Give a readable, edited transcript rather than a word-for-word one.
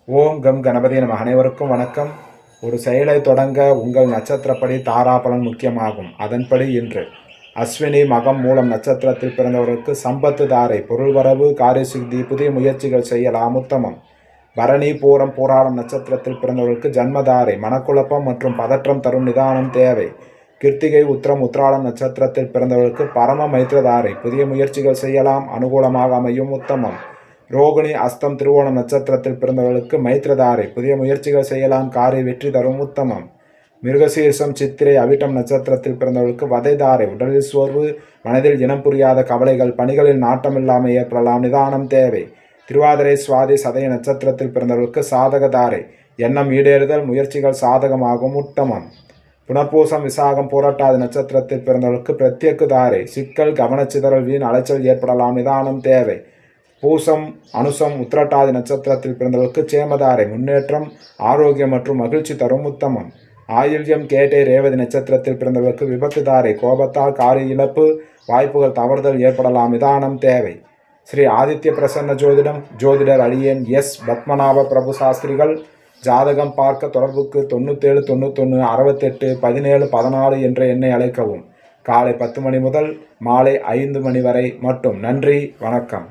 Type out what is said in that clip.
ஓம் come Ganapathi நம. அனைவருக்கும் வணக்கம். ஒரு செயலை தொடங்க உங்கள் நட்சத்திரப்படி தாராபலன் முக்கியமாகும். அதன்படி இன்று அஸ்வினி மகம் மூலம் நட்சத்திரத்தில் பிறந்தவர்களுக்கு சம்பத்து தாரை, பொருள் வரவு, காரியசித்தி, புதிய முயற்சிகள் செய்யலாம், உத்தமம். பரணி பூரம் பூராடம் நட்சத்திரத்தில் பிறந்தவர்களுக்கு ஜன்மதாரை, மனக்குழப்பம் மற்றும் பதற்றம் தரும் நிதானம் தேவை. கிருத்திகை உத்திரம் உத்திராடம் நட்சத்திரத்தில் பிறந்தவர்களுக்கு பரம மைத்திரதாரை, புதிய முயற்சிகள் செய்யலாம், அனுகூலமாக அமையும், உத்தமம். ரோகிணி அஸ்தம் திருவோணம் நட்சத்திரத்தில் பிறந்தவர்களுக்கு மைத்திரதாரை, புதிய முயற்சிகள் செய்யலாம், காரிய வெற்றி தரும், உத்தமம். மிருகசீர்ஷம் சித்திரை அவிட்டம் நட்சத்திரத்தில் பிறந்தவர்களுக்கு வதைதாரை, உடலில் சோர்வு, மனதில் இனம் புரியாத கவலைகள், பணிகளில் நாட்டமில்லாமல் ஏற்படலாம், நிதானம் தேவை. திருவாதிரை சுவாதி சதய நட்சத்திரத்தில் பிறந்தவர்களுக்கு சாதகதாரை, எண்ணம் ஈடேறுதல், முயற்சிகள் சாதகமாகும், உத்தமம். புனர்பூசம் விசாகம் போராட்டாதி நட்சத்திரத்தில் பிறந்தவர்களுக்கு பிரத்யேக தாரை, சிக்கல், கவனச்சிதறல், வீண் அலைச்சல் ஏற்படலாம், நிதானம் தேவை. பூசம் அனுசம் உத்திரட்டாதி நட்சத்திரத்தில் பிறந்தவர்களுக்கு சேமதாரை, முன்னேற்றம், ஆரோக்கியம் மற்றும் மகிழ்ச்சி தரும், உத்தமம். ஆயில்யம் கேட்டை ரேவதி நட்சத்திரத்தில் பிறந்தவர்களுக்கு விபத்துதாரை, கோபத்தால் காரிய இழப்பு, வாய்ப்புகள் தவறுதல் ஏற்படலாம், நிதானம் தேவை. ஸ்ரீ ஆதித்ய பிரசன்ன ஜோதிடம், ஜோதிடர் அடியேன் எஸ் பத்மநாப பிரபு சாஸ்திரிகள். ஜாதகம் பார்க்க தொடர்புக்கு 97 91 68 17 14 என்ற எண்ணை அழைக்கவும். காலை 10 மணி முதல் மாலை 5 மணி வரை மட்டும். நன்றி, வணக்கம்.